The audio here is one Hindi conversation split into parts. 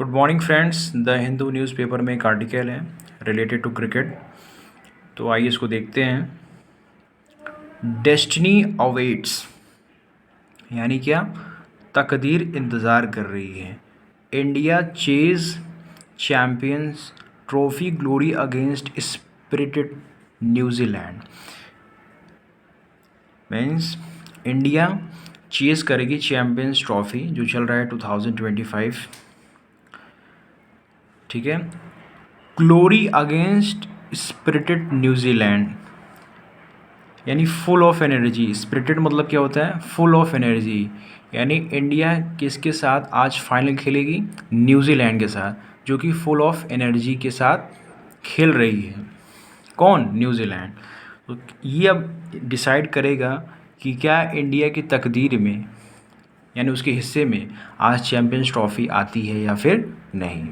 Good morning friends. The Hindu newspaper में एक आर्टिकल है रिलेटेड टू क्रिकेट, तो आइए इसको देखते हैं। डेस्टिनी अवेट्स यानी क्या? तकदीर इंतज़ार कर रही है। India chase champions trophy glory against spirited New Zealand. Means India chase करेगी चैम्पियंस ट्रॉफी जो चल रहा है 2025, ठीक है। ग्लोरी अगेंस्ट स्पिरिटेड न्यूजीलैंड यानी फुल ऑफ एनर्जी। स्पिरिटेड मतलब क्या होता है? Full of energy. यानी इंडिया किसके साथ आज फाइनल खेलेगी? न्यूजीलैंड के साथ, जो कि फुल ऑफ एनर्जी के साथ खेल रही है। कौन? न्यूजीलैंड। तो ये अब डिसाइड करेगा कि क्या इंडिया की तकदीर में यानी उसके हिस्से में आज चैम्पियंस ट्रॉफी आती है या फिर नहीं।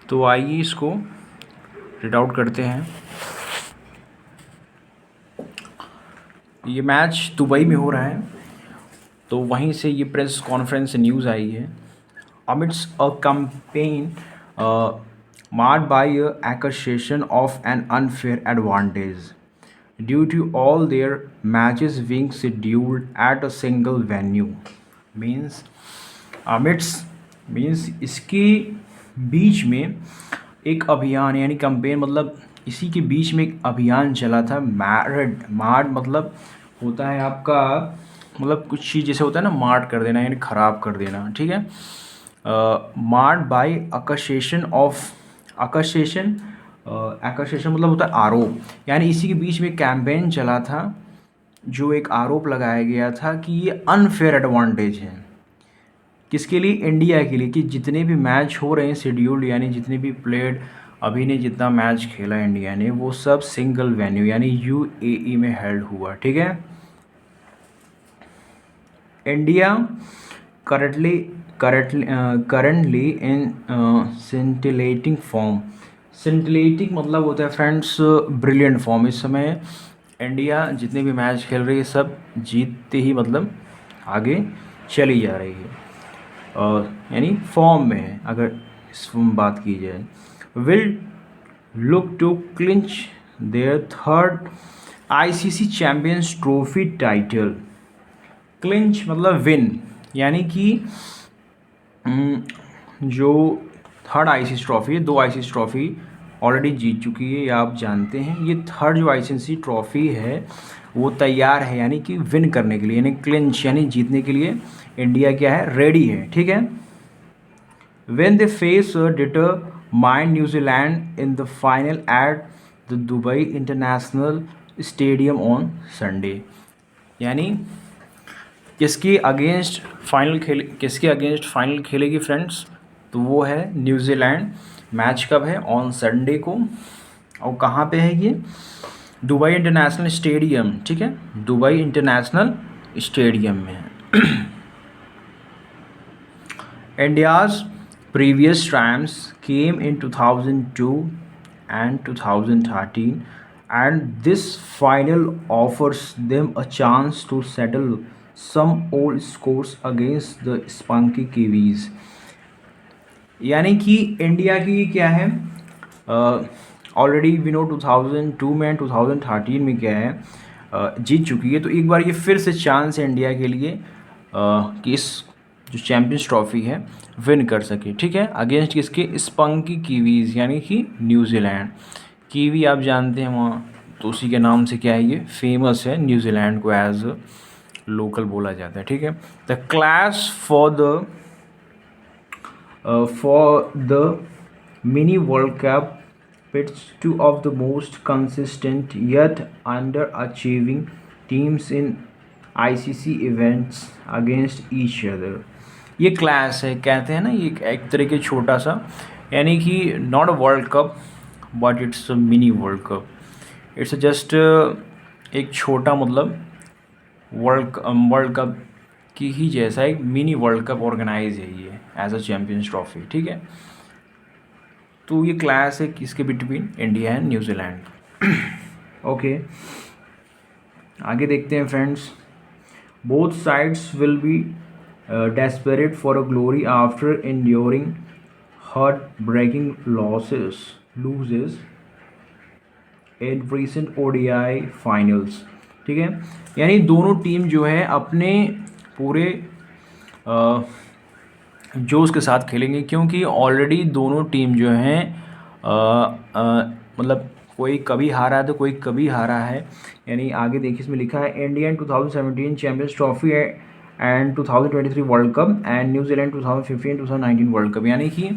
तो आइए इसको रीड आउट करते हैं। ये मैच दुबई में हो रहा है, तो वहीं से ये प्रेस कॉन्फ्रेंस न्यूज़ आई है। Amidst a campaign marked by a accusation of an unfair advantage due to all their matches being scheduled at a single venue means amidst means इसके बीच में एक अभियान यानी कैंपेन मतलब इसी के बीच में एक अभियान चला था। मार्ड मतलब होता है आपका मतलब कुछ चीज़ जैसे होता है ना, मार्ड कर देना यानी ख़राब कर देना, ठीक है। मार्ड बाय अकसेशन मतलब होता है आरोप। यानी इसी के बीच में कैंपेन चला था जो एक आरोप लगाया गया था कि ये अनफेयर एडवांटेज है। किसके लिए? इंडिया के लिए, कि जितने भी मैच हो रहे हैं शेड्यूल्ड यानी जितने भी प्लेड अभी ने जितना मैच खेला इंडिया ने वो सब सिंगल वेन्यू यानी यूएई में हेल्ड हुआ, ठीक है। India currently in scintillating form। scintillating मतलब होता है फ्रेंड्स ब्रिलियंट फॉर्म। इस समय इंडिया जितने भी मैच खेल रही है सब जीतते ही मतलब आगे चली जा रही है, यानी फॉर्म में है। अगर इस बात की जाए, will look to clinch their third ICC Champions Trophy title. Clinch मतलब विन, यानी कि जो थर्ड आईसीसी ट्रॉफी है, 2 आईसीसी ट्रॉफी ऑलरेडी जीत चुकी है, ये आप जानते हैं। ये थर्ड जो आईसीसी ट्रॉफी है वो तैयार है यानी कि विन करने के लिए, यानी क्लिंच यानी जीतने के लिए इंडिया क्या है? रेडी है, ठीक है। When they face determined New Zealand in the final at the Dubai international stadium on Sunday. यानी किसके अगेंस्ट फाइनल खेलेगी फ्रेंड्स? तो वो है न्यूजीलैंड। मैच कब है? ऑन संडे को। और कहाँ पे है ये? दुबई इंटरनेशनल स्टेडियम, ठीक है, दुबई इंटरनेशनल स्टेडियम में है। India's previous triumphs came in 2002 and 2013 and this final offers them a chance to settle some old scores against the spunky Kiwis। यानी कि इंडिया की क्या है, ऑलरेडी वी नो 2002 में एंड 2013 में क्या है, जीत चुकी है। तो एक बार ये फिर से चांस है इंडिया के लिए कि इस जो चैम्पियंस ट्रॉफी है विन कर सके, ठीक है, अगेंस्ट किसके? स्पंकी कीवीज़ यानी कि न्यूजीलैंड। कीवी आप जानते हैं वहाँ, तो उसी के नाम से क्या है ये फेमस है, न्यूजीलैंड को एज लोकल बोला जाता है, ठीक है। The class for the mini World Cup pits two of the most consistent yet underachieving teams in ICC events against each other। ये क्लास है, कहते हैं ना, ये एक तरह के छोटा सा, यानी कि not a world cup but it's a mini world cup. It's just एक छोटा मतलब वर्ल्ड कप की ही जैसा एक मिनी वर्ल्ड कप ऑर्गेनाइज है ये एज अ चैम्पियंस ट्रॉफी, ठीक है। तो ये क्लास है किसके? Between India and New Zealand. Okay, आगे देखते हैं friends. Both sides will be desperate for a glory after enduring heartbreaking loses in recent ODI finals. ठीक है, यानी दोनों टीम जो है अपने पूरे जोश के साथ खेलेंगे, क्योंकि ऑलरेडी दोनों टीम जो हैं मतलब कोई कभी हारा है तो कोई कभी हारा है। यानी आगे देखिए इसमें लिखा है Indian 2017 champions trophy and 2023 world cup and New Zealand 2015-2019 world cup. यानी कि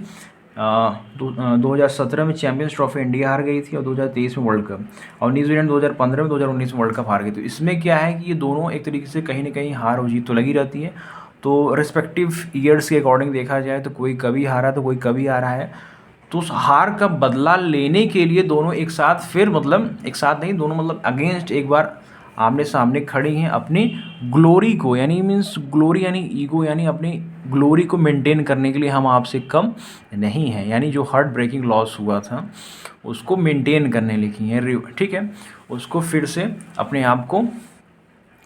2017 में चैंपियंस ट्रॉफी इंडिया हार गई थी और 2023 में वर्ल्ड कप, और न्यूजीलैंड 2015 में 2019 में वर्ल्ड कप हार गई। तो इसमें क्या है कि ये दोनों एक तरीके से कहीं ना कहीं हार और जीत तो लगी रहती है। तो रिस्पेक्टिव ईयर्स के अकॉर्डिंग देखा जाए तो कोई कभी हारा तो कोई कभी हारा है। तो उस हार का बदला लेने के लिए दोनों एक साथ, फिर मतलब एक साथ नहीं, दोनों मतलब अगेंस्ट एक बार आमने सामने खड़ी हैं अपनी ग्लोरी को, यानी मीन्स ग्लोरी यानी ईगो, यानी अपनी ग्लोरी को मेंटेन करने के लिए हम आपसे कम नहीं हैं। यानी जो हार्ट ब्रेकिंग लॉस हुआ था उसको मेंटेन करने लिखी हैं। ठीक है, उसको फिर से अपने आप को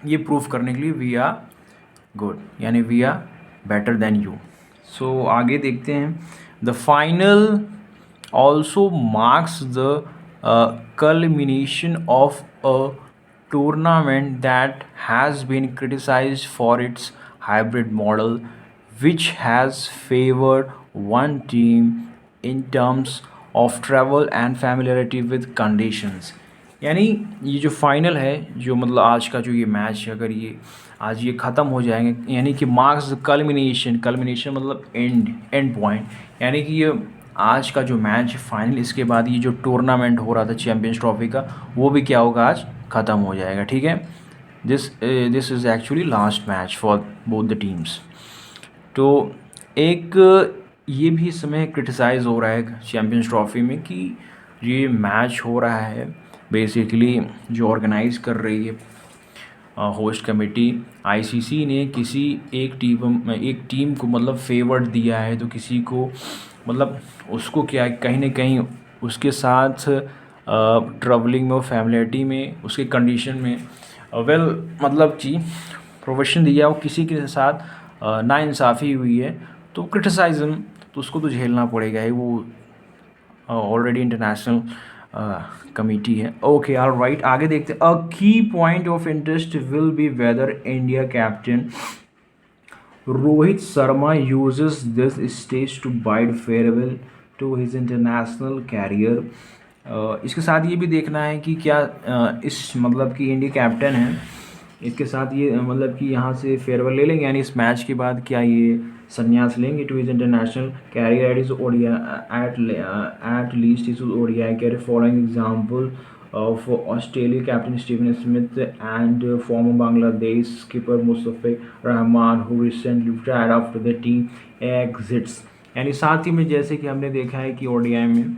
ये प्रूव करने के लिए वी आर गुड, यानी we are better than you. So आगे देखते हैं। The final also marks the culmination of a tournament that has been criticized for its hybrid model, which has favored one team in terms of travel and familiarity with conditions। यानी ये जो फाइनल है, जो मतलब आज का जो ये मैच है, अगर ये आज ये ख़त्म हो जाएंगे, यानी कि मार्क्स कल्मिनेशन मतलब एंड पॉइंट, यानी कि ये आज का जो मैच फाइनल, इसके बाद ये जो टूर्नामेंट हो रहा था चैम्पियंस ट्रॉफी का, वो भी क्या होगा, आज ख़त्म हो जाएगा। ठीक है, this is actually last match for both the teams. तो एक ये भी इस समय क्रिटिसाइज़ हो रहा है चैम्पियंस ट्रॉफी में कि ये मैच हो रहा है बेसिकली जो ऑर्गेनाइज़ कर रही है होस्ट कमेटी आईसीसी ने किसी एक टीम को मतलब फेवर्ड दिया है, तो किसी को मतलब उसको क्या कहीं ना कहीं उसके साथ ट्रैवलिंग में और फैमिलिटी में उसके कंडीशन में वेल मतलब कि प्रोफेशन दिया हो, किसी के साथ नाइंसाफ़ी हुई है तो क्रिटिसाइज्म तो उसको तो झेलना पड़ेगा ही, वो ऑलरेडी इंटरनेशनल कमेटी है। ओके, ऑल राइट, आगे देखते हैं। अ की point of interest will be weather India captain Rohit Sharma uses this stage to bid farewell to his international career। इसके साथ ये भी देखना है कि क्या इस मतलब कि इंडिया कैप्टन है, इसके साथ ये मतलब कि यहाँ से फेयरवेल ले लेंगे, यानी इस मैच के बाद क्या ये संन्यास लेंगे to his international career at his ODI at least his ODI career, following example of Australia captain Stephen Smith and former Bangladesh skipper Mustafiq Rahman who recently retired after the team exits। यानी साथ ही में जैसे कि हमने देखा है कि ओडीआई में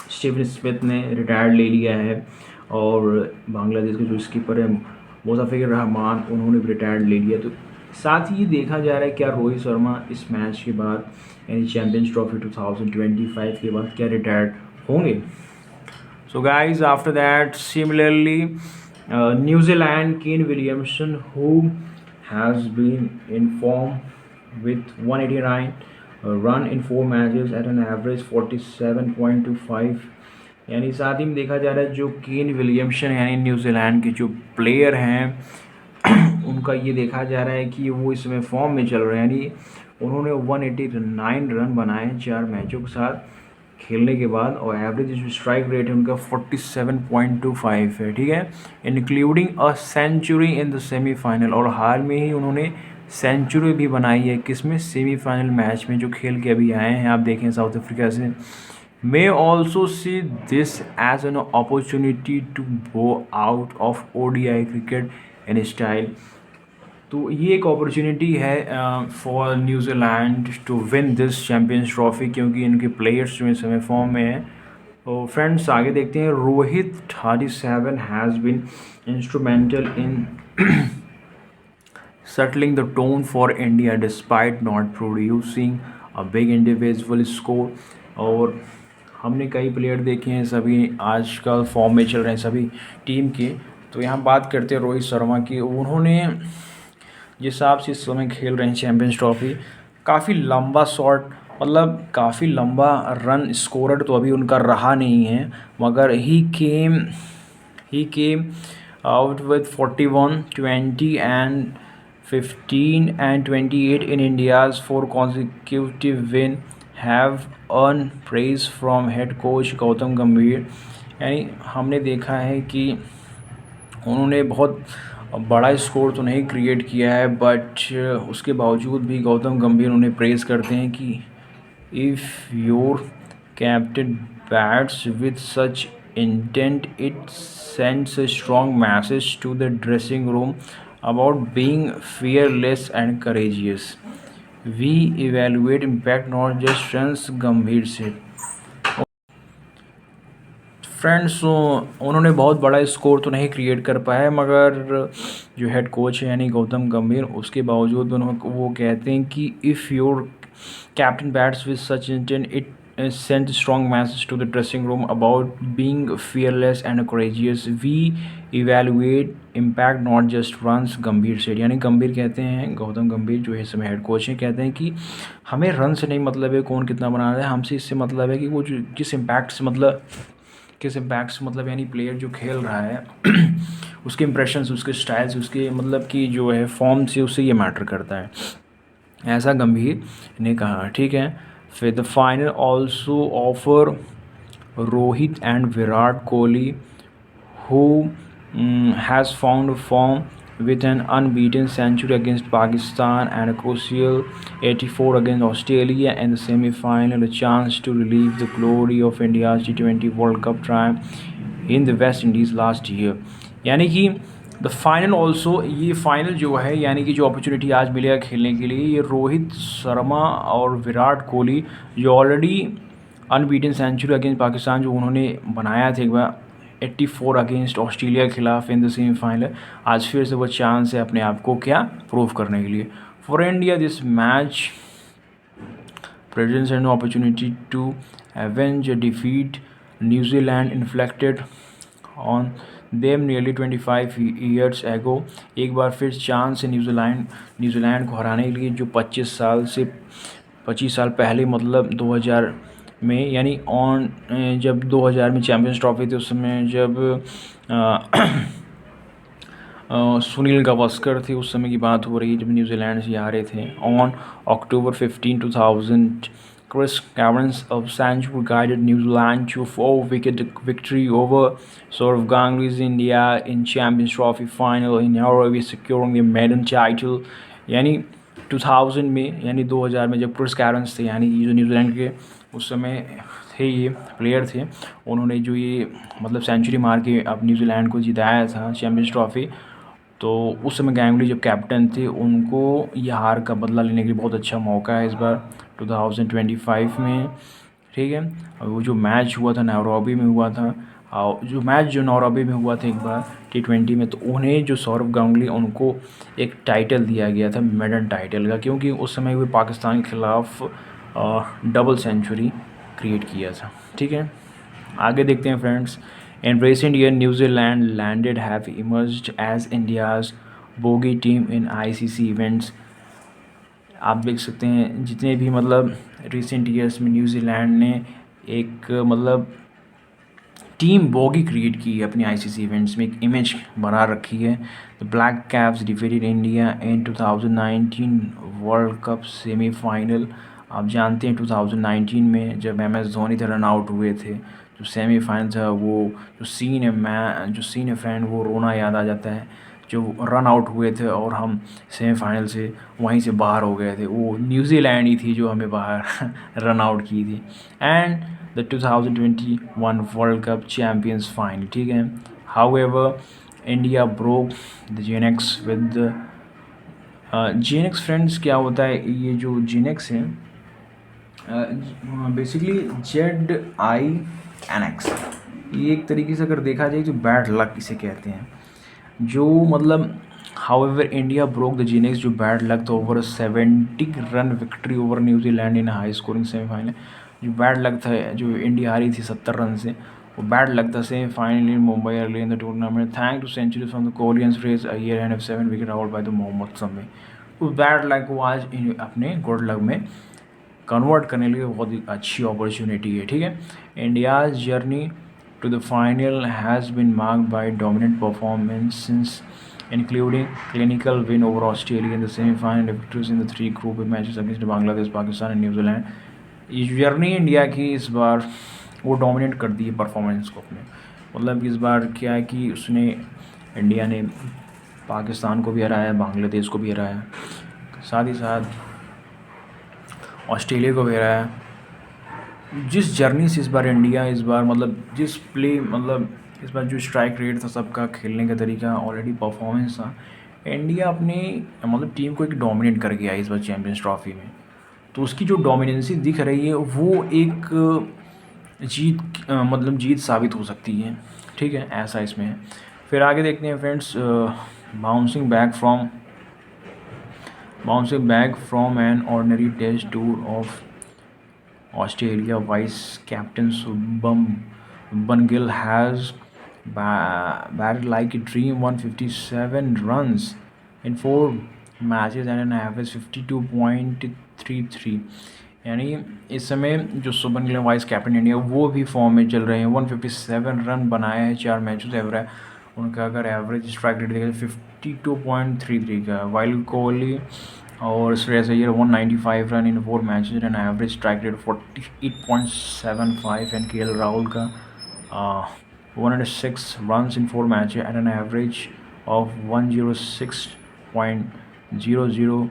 स्टीवन स्मिथ ने रिटायर्ड ले लिया है और बांग्लादेश के जो स्कीपर है मुस्तफिक रहमान उन्होंने भी रिटायर्ड ले लिया। तो साथ ही देखा जा रहा है क्या रोहित शर्मा इस मैच के बाद यानी चैम्पियंस ट्रॉफी 2025 के बाद क्या रिटायर्ड होंगे। So guys, after that similarly New Zealand Kane Williamson, who has been in form with 189 run in 4 matches at an average 47.25, यानी साथ ही में देखा जा रहा है जो केन विलियमसन यानी न्यूजीलैंड के जो प्लेयर हैं उनका ये देखा जा रहा है कि वो इसमें फॉर्म में चल रहे हैं, यानी उन्होंने 189 रन बनाए 4 मैचों के साथ खेलने के बाद, और एवरेज जो स्ट्राइक रेट है उनका 47.25 है। ठीक है, including a century in the semifinal, और हाल में ही उन्होंने सेंचुरी भी बनाई है किसमें, सेमीफाइनल मैच में जो खेल के अभी आए हैं, आप देखें साउथ अफ्रीका से। May also see this as an opportunity to go out of ODI cricket in style. तो ये एक अपॉर्चुनिटी है for New Zealand to win this champions trophy, क्योंकि इनके प्लेयर्स जो इस समय फॉर्म में हैं। तो फ्रेंड्स आगे देखते हैं। Rohit 37 has been instrumental in settling the tone for India despite not producing a big individual score। और हमने कई प्लेयर देखे हैं, सभी आजकल फॉर्म में चल रहे हैं सभी टीम के। तो यहाँ बात करते हैं रोहित शर्मा की। उन्होंने जिस हिसाब से इस समय खेल रहे हैं चैम्पियंस ट्रॉफी, काफ़ी लंबा शॉट मतलब काफ़ी लंबा रन स्कोरर तो अभी उनका रहा नहीं है, मगर he came out with 41, 20 and 15 and 28 in India's 4 consecutive win have earn praise from head coach Gautam Gambhir. यानी हमने देखा है कि उन्होंने बहुत बड़ा स्कोर तो नहीं क्रिएट किया है, बट उसके बावजूद भी गौतम गंभीर उन्हें प्रेज़ करते हैं कि if your captain bats with such intent it sends a strong message to the dressing room about being fearless and courageous. We evaluate impact, not just runs, गंभीर से फ्रेंड्स। उन्होंने बहुत बड़ा स्कोर तो नहीं क्रिएट कर पाया, मगर जो हेड कोच है यानी गौतम गंभीर, उसके बावजूद उन्होंने वो कहते हैं कि if your captain bats with such intent it send strong message to the dressing room about being fearless and courageous. We evaluate impact not just runs, Gambhir से। यानी गंभीर कहते हैं, गौतम गंभीर जो है इस समय हेड कोच हैं, कहते हैं कि हमें रन से नहीं मतलब है कौन कितना बना रहा है, हमसे इससे मतलब है कि वो जो किस इम्पैक्ट से मतलब यानी प्लेयर जो खेल रहा है उसके इंप्रेशंस, उसके स्टाइल्स, उसके मतलब कि जो है फॉर्म से, उससे ये मैटर करता है, ऐसा गंभीर ने कहा। ठीक है, फिर the final also offer Rohit and Virat Kohli who has found form with an unbeaten century against Pakistan and a crucial 84 against Australia in the semi-final, a chance to relive the glory of India's T20 World Cup triumph in the West Indies last year. यानी कि द फाइनल ऑल्सो, ये फाइनल जो है यानी कि जो अपॉर्चुनिटी आज मिलेगा खेलने के लिए, ये रोहित शर्मा और विराट कोहली जो already unbeaten century against Pakistan जो उन्होंने बनाया था एक बार 84 अगेंस्ट ऑस्ट्रेलिया के खिलाफ इन द सेमीफाइनल, आज फिर से वो चांस है अपने आप को क्या प्रूव करने के लिए। For India this match presents an opportunity to avenge a defeat New Zealand inflicted on them nearly 25 years ago. एक बार फिर चांस है न्यूजीलैंड को हराने के लिए, जो 25 साल पहले मतलब 2000 में, यानी जब 2000 में चैम्पियंस ट्रॉफी थी, उस समय जब सुनील गावस्कर थे, उस समय की बात हो रही है जब न्यूजीलैंड से हारे थे। On October 15, 2000, Chris Cairns of Sanjpur guided New Zealand to a 4-wicket victory over Sourav Ganguly's India in Champions Trophy final in Nairobi, securing the maiden title। यानी 2000 में, यानी 2000 में जब क्रिस कैरन्स थे, यानी जो न्यूजीलैंड के उस समय थे, ये प्लेयर थे, उन्होंने जो ये मतलब सेंचुरी मार के अब न्यूजीलैंड को जिताया था चैम्पियंस ट्रॉफी। तो उस समय गैंगुली जब कैप्टन थे, उनको ये हार का बदला लेने के लिए बहुत अच्छा मौका है इस बार 2025 में। ठीक है, और वो जो मैच हुआ था नैरोबी में हुआ था, और जो नैरोबी में हुआ था एक बार T20 में, तो उन्हें जो सौरव गांगुली, उनको एक टाइटल दिया गया था मेडन टाइटल का, क्योंकि उस समय वो पाकिस्तान के खिलाफ डबल सेंचुरी क्रिएट किया था। ठीक है, आगे देखते हैं friends. In recent year, New Zealand landed have emerged as India's bogey team in ICC events। आप देख सकते हैं जितने भी मतलब रिसेंट ईयर्स में न्यूजीलैंड ने एक मतलब टीम बोगी क्रिएट की है अपनी आईसीसी इवेंट्स में, एक इमेज बना रखी है। The black caps defeated India in 2019 world cup semifinal. आप जानते हैं 2019 में जब MS धोनी थे रन आउट हुए थे, जो सेमीफाइनल था, वो जो सीन है फ्रेंड, वो रोना याद आ जाता है। जो रन आउट हुए थे और हम सेमीफाइनल से वहीं से बाहर हो गए थे, वो न्यूजीलैंड ही थी जो हमें बाहर रन आउट की थी। And the 2021 world cup Champions final. ठीक है, however India broke the jinx with jinx. Friends क्या होता है ये जो जेनेक्स है, बेसिकली ZINX, ये एक तरीके से अगर देखा जाए तो बैड लक इसे कहते हैं। जो मतलब however India broke the Gen X, जो बैड लक था over 70 run victory over New Zealand इन हाई स्कोरिंग सेमीफाइनल। जो बैड लक था, जो इंडिया हारी थी 70 रन से, वो बैड लक था semifinal in Mumbai early in the tournament, thank to century from the Kohli and phrase Iyer and 7 wicket out by the Mohammed Shami. वो बैड लक को आज अपने गुड लक में कन्वर्ट करने के लिए बहुत ही अच्छी अपॉर्चुनिटी है, ठीक है। India's journey to the final has been marked by dominant performances including clinical win over Australia in the semi-final, victories in the 3 group matches against Bangladesh, Pakistan and New Zealand। Journey India की इस बार वो डोमिनेट कर दी है परफॉर्मेंस को अपने, मतलब इस बार क्या है कि उसने इंडिया ने पाकिस्तान को भी हराया, बांग्लादेश को भी हराया, साथ ही साथ ऑस्ट्रेलिया को भी हराया। जिस जर्नी से इस बार इंडिया इस बार मतलब जिस प्ले मतलब इस बार जो स्ट्राइक रेट था सबका, खेलने का तरीका, ऑलरेडी परफॉर्मेंस था, इंडिया अपने मतलब टीम को एक डोमिनेट करके आई इस बार चैम्पियंस ट्रॉफी में। तो उसकी जो डोमिनेंसी दिख रही है वो एक मतलब जीत साबित हो सकती है, ठीक है, ऐसा इसमें है। फिर आगे देखते हैं friends, bouncing back from an ordinary test tour of Australia, vice captain Shubman Gill has batted like a dream, 157 runs in 4 matches and an average 52.33। यानी इस समय जो Shubman Gill vice captain India वो भी फॉर्म में चल रहे हैं। 157 रन बनाया है 4 मैचों से, एवरेज उनका अगर एवरेज स्ट्राइक रेट देखा 52.33 का। वाइल कोहली और Shreyas Iyer 195 run in 4 matches and average strike rate 48.75 and KL Rahul का 106 runs in 4 matches at an average of 106.00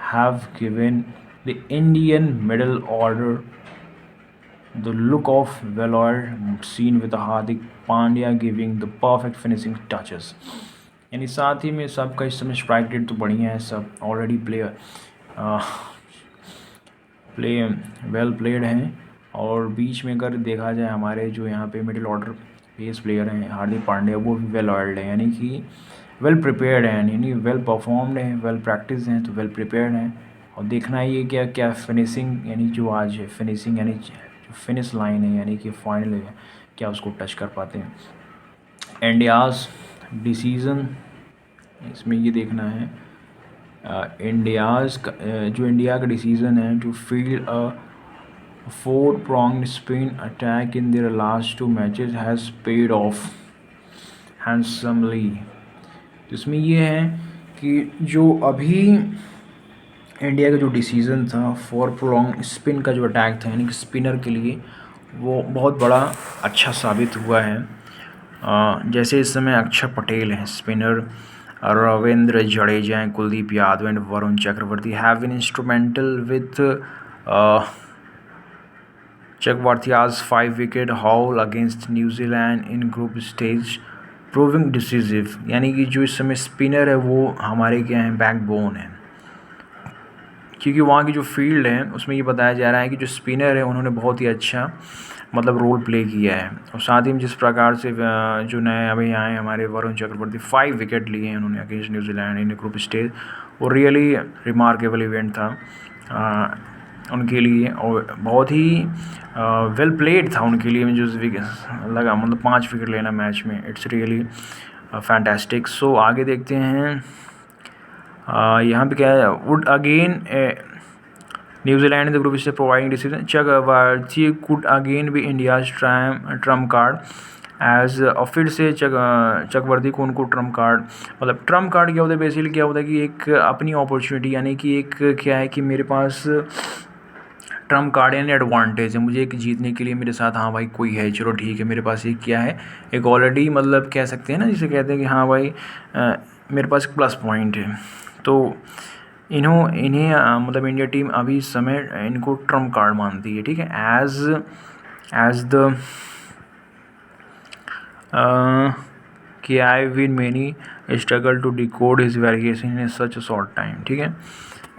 have given the Indian middle order the look of well-oiled machine with Hardik Pandya giving the perfect finishing touches। यानी साथ ही में सबका इस समय स्ट्राइक रेट तो बढ़िया है, सब ऑलरेडी वेल प्लेड हैं। और बीच में अगर देखा जाए हमारे जो यहाँ पे मिडिल ऑर्डर पेस प्लेयर हैं हार्दिक पांड्या, वो भी वेल ऑयल्ड है, यानी कि वेल प्रिपेयर्ड हैं, यानी वेल परफॉर्म्ड हैं, वेल प्रैक्टिस हैं, तो वेल प्रिपेयर्ड हैं। और देखना ये क्या फिनिशिंग, यानी जो आज है फिनिशिंग, यानी जो फिनिश लाइन है, यानी कि फाइनल है, क्या उसको टच कर पाते हैं। इंडियाज़ डिसीज़न, इसमें ये देखना है जो इंडिया का डिसीज़न है to field a 4-pronged spin attack in their last 2 matches has paid off handsomely। तो इसमें ये है कि जो अभी इंडिया का जो डिसीज़न था 4-pronged स्पिन का जो अटैक था, यानी कि स्पिनर के लिए, वो बहुत बड़ा अच्छा साबित हुआ है। जैसे इस समय अक्षर पटेल हैं स्पिनर, रविंद्र जडेजा हैं, Kuldeep Yadav and Varun Chakravarti have been instrumental with Chakravarti's 5-wicket haul against New Zealand in group stage proving decisive। यानी कि जो इस समय स्पिनर है वो हमारे क्या हैं, बैकबोन है, क्योंकि वहाँ की जो फील्ड है उसमें ये बताया जा रहा है कि जो स्पिनर है उन्होंने बहुत ही अच्छा मतलब रोल प्ले किया है। और साथ ही में जिस प्रकार से जो नए अभी आए हमारे वरुण चक्रवर्ती 5 विकेट लिए हैं उन्होंने अगेंस्ट न्यूजीलैंड इन ग्रुप स्टेज, वो रियली रिमार्केबल इवेंट था उनके लिए, और बहुत ही वेल प्लेड था उनके लिए। जो विकेट लगा मतलब 5 विकेट लेना मैच में, इट्स रियली फैंटास्टिक। सो आगे देखते हैं, यहाँ पे क्या है, would again New Zealand in the group से providing decision, Chakravarthy could again भी इंडियाज ट्रम्प कार्ड एज, और फिर से चक्रवर्ती को उनको ट्रम्प कार्ड, मतलब ट्रम्प कार्ड क्या होता है, बेसिकली क्या होता है कि एक अपनी अपॉर्चुनिटी, यानी कि एक क्या है कि मेरे पास ट्रम्प कार्ड यानी एडवांटेज है, मुझे एक जीतने के लिए मेरे साथ हाँ भाई कोई है, चलो ठीक है, मेरे पास एक क्या है, एक ऑलरेडी मतलब कह सकते हैं ना, जिसे कहते हैं कि हाँ भाई मेरे पास एक प्लस पॉइंट है। तो इन्हें मतलब इंडिया टीम अभी इस समय इनको ट्रम्प कार्ड मानती है, ठीक है, एज द कि I win many struggle to decode his variation in such a short time, ठीक है।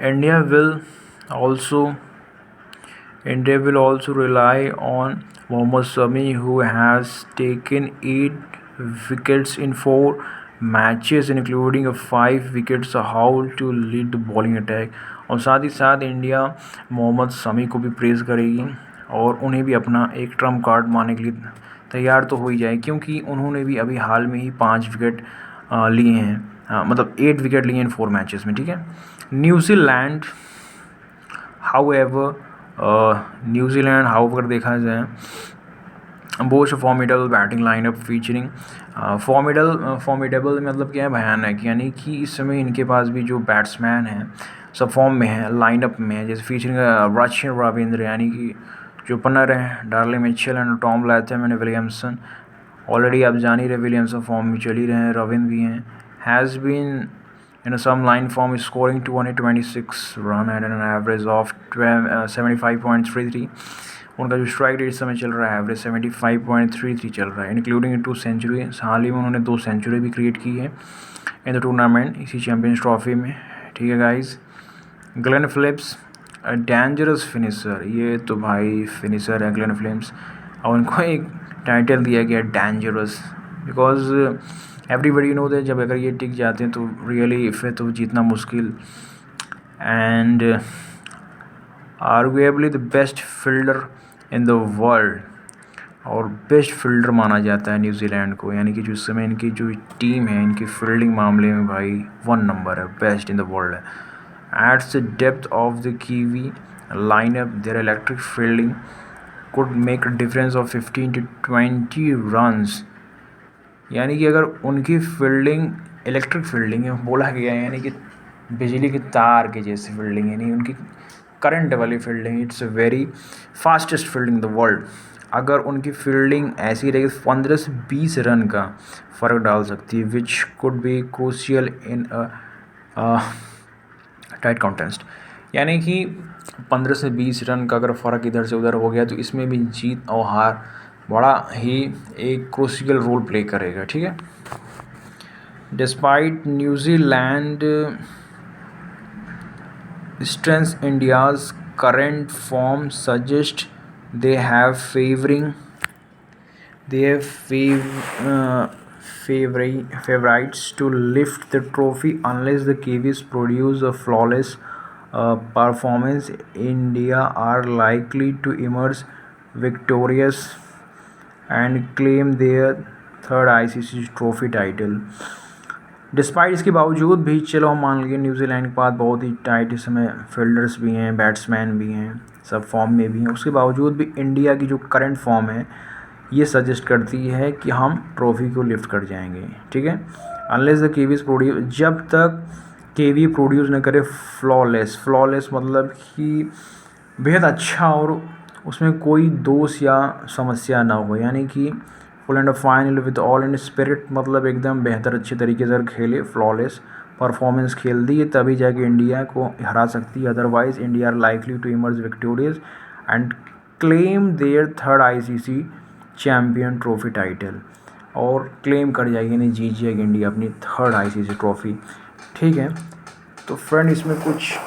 India will also rely on Mohammad Shami, who has taken 8 wickets in 4 matches including a 5 wickets haul to lead the bowling attack। और साथ ही साथ इंडिया मोहम्मद शमी को भी प्रेज़ करेगी और उन्हें भी अपना एक ट्रम्प कार्ड मानने के लिए तैयार तो हो ही जाए, क्योंकि उन्होंने भी अभी हाल में ही 5 विकेट लिए हैं, मतलब 8 विकेट लिए इन 4 मैचेस में, ठीक है। न्यूजीलैंड however न्यूजीलैंड हाउ अगर देखा जाए boast formidable batting lineup featuring formidable मतलब क्या है, भयानक, यानी कि इस समय इनके पास भी जो बैट्समैन हैं सब फॉर्म में है, लाइनअप में है, जैसे फीचरिंग रचिन रविंद्र, यानी कि जो ओपनर हैं Daryl Mitchell and Tom Latham and Williamson. Already आप जान ही रहे विलियमसन फॉर्म में चल ही रहे हैं, रविंद्र भी हैं। Has been in some line form is scoring 226 run at an average of 75.33। उनका जो स्ट्राइक रेट इस समय चल रहा है एवरेज 75.33 चल रहा है, इंक्लूडिंग 2 सेंचुरी। हाल ही में उन्होंने 2 सेंचुरी भी क्रिएट की है इन द टूर्नामेंट, इसी चैम्पियंस ट्रॉफी में। ठीक है guys, Glenn Phillips dangerous finisher, ये तो भाई फिनिशर है ग्लेन फिलिप्स, और उनको एक टाइटल दिया गया dangerous because everybody know that जब अगर ये टिक जाते हैं तो रियली फिर तो जीतना मुश्किल। And arguably the best fielder in the world, और बेस्ट फील्डर माना जाता है न्यूजीलैंड को, यानी कि जो इस समय इनकी जो टीम है इनकी फील्डिंग मामले में भाई 1 नंबर है, बेस्ट इन द वर्ल्ड है। Adds the depth of the Kiwi lineup their electric fielding could make a difference of 15 to 20 runs, यानी कि अगर उनकी फील्डिंग इलेक्ट्रिक फील्डिंग है बोला गया है, यानी कि बिजली के तार के जैसी फील्डिंग, यानी उनकी करंट वाली fielding, it's a very fastest fielding in the world. अगर उनकी फील्डिंग ऐसी रहेगी 15 से 20 रन का फ़र्क डाल सकती है, which could be crucial in tight contest, यानी कि 15 से 20 रन का अगर फ़र्क इधर से उधर हो गया तो इसमें भी जीत और हार बड़ा ही एक क्रूशियल रोल प्ले करेगा। ठीक है, despite New Zealand strengths, India's current form suggests they have favorites to lift the trophy unless the Kiwis produce a flawless performance. India are likely to emerge victorious and claim their 3rd ICC trophy title। Despite इसके बावजूद भी चलो हम मान लिए न्यूजीलैंड के पास बहुत ही टाइट इस समय फील्डर्स भी हैं, बैट्समैन भी हैं, सब फॉर्म में भी हैं, उसके बावजूद भी इंडिया की जो करंट फॉर्म है ये सजेस्ट करती है कि हम ट्रॉफी को लिफ्ट कर जाएंगे। ठीक है, अनलेस द केवीज प्रोड्यूस, जब तक केवी प्रोड्यूस न करे फ्लॉलेस मतलब कि बेहद अच्छा और उसमें कोई दोष या समस्या ना हो, यानी कि full and final with all in spirit, मतलब एकदम बेहतर अच्छे तरीके से खेले, फ्लॉलेस परफॉर्मेंस खेल दी, तभी जाके इंडिया को हरा सकती है। Otherwise India are likely to emerge victorious and claim their 3rd ICC champion trophy title, और क्लेम कर जाएगी, नहीं जीत जाएगी इंडिया अपनी 3rd ICC ट्रॉफी। ठीक है, तो फ्रेंड इसमें कुछ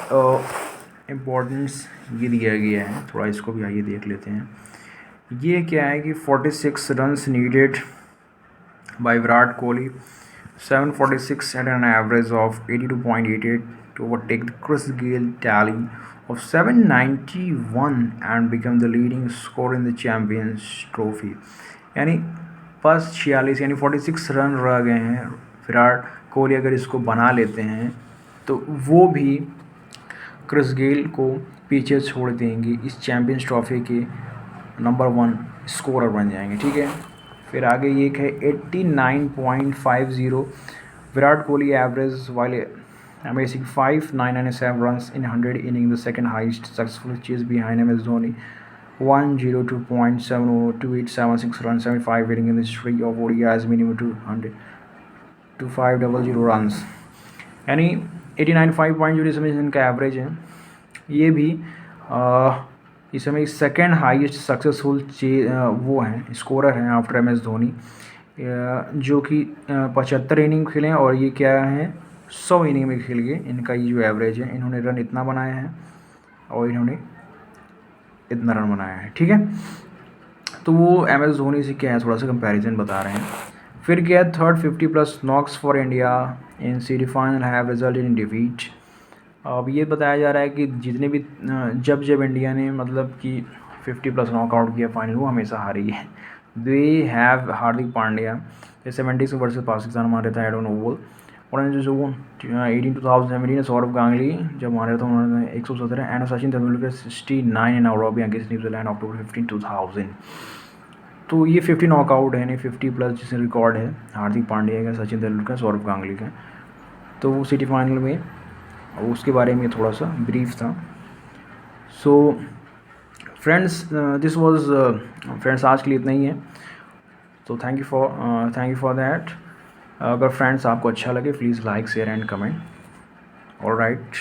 इम्पोर्टेंस ये दिया गया है, थोड़ा इसको भी आइए देख लेते हैं। ये क्या है कि 46 runs needed by Virat Kohli, 746 at an average of 82.88 to overtake the Chris Gayle tally of 791 and become the leading scorer in the Champions Trophy। यानी बस 46 यानी 46 रन रह गए हैं, विराट कोहली अगर इसको बना लेते हैं तो वो भी क्रिस गेल को पीछे छोड़ देंगे, इस चैम्पियंस ट्रॉफी के नंबर 1 स्कोरर बन जाएंगे। ठीक है, फिर आगे ये है 89.50 विराट कोहली एवरेज वाले amazing 5,997 runs in 100 innings, the second highest successful chase behind MS Dhoni 102.702876 runs 75 innings in the history of ODIs, minimum 2500 runs, यानी 89.5 इस समय इनका एवरेज है। ये भी इस समय सेकेंड हाईएस्ट सक्सेसफुल वो हैं स्कोरर हैं आफ्टर MS धोनी, जो कि 75 इनिंग खेले हैं, और ये क्या है 100 इनिंग में खेल गए। इनका ये जो एवरेज है, इन्होंने रन इतना बनाया है और इन्होंने इतना रन बनाया है। ठीक है, तो वो MS धोनी से क्या है थोड़ा सा कंपैरिजन बता रहे हैं। फिर क्या है 3rd 50+ knocks for India in semifinal have resulted in defeat. अब ये बताया जा रहा है कि जितने भी जब इंडिया ने मतलब कि 50+ नॉकआउट किया फाइनल, वो हमेशा हारी है। They have Hardik Pandya 70 versus Pakistan मारे था एडोन ओवल, ऑरेंज जोन 18 2017 सौरव गांगुली जब मारे तो उन्होंने 117 एंड सचिन तेंदुलकर 69 इन अरब अगेंस्ट न्यूजीलैंड अक्टूबर 15 2000। तो ये 50 नॉकआउट है, यानी 50+ जिसमें रिकॉर्ड है हार्दिक पांड्या का, सचिन तेंदुलकर, सौरव गांगुली का। तो वो सिटी फाइनल में उसके बारे में थोड़ा सा ब्रीफ था। So friends this was friends आज के लिए इतना ही है। तो थैंक यू फॉर दैट। अगर फ्रेंड्स आपको अच्छा लगे please like share and comment. Alright.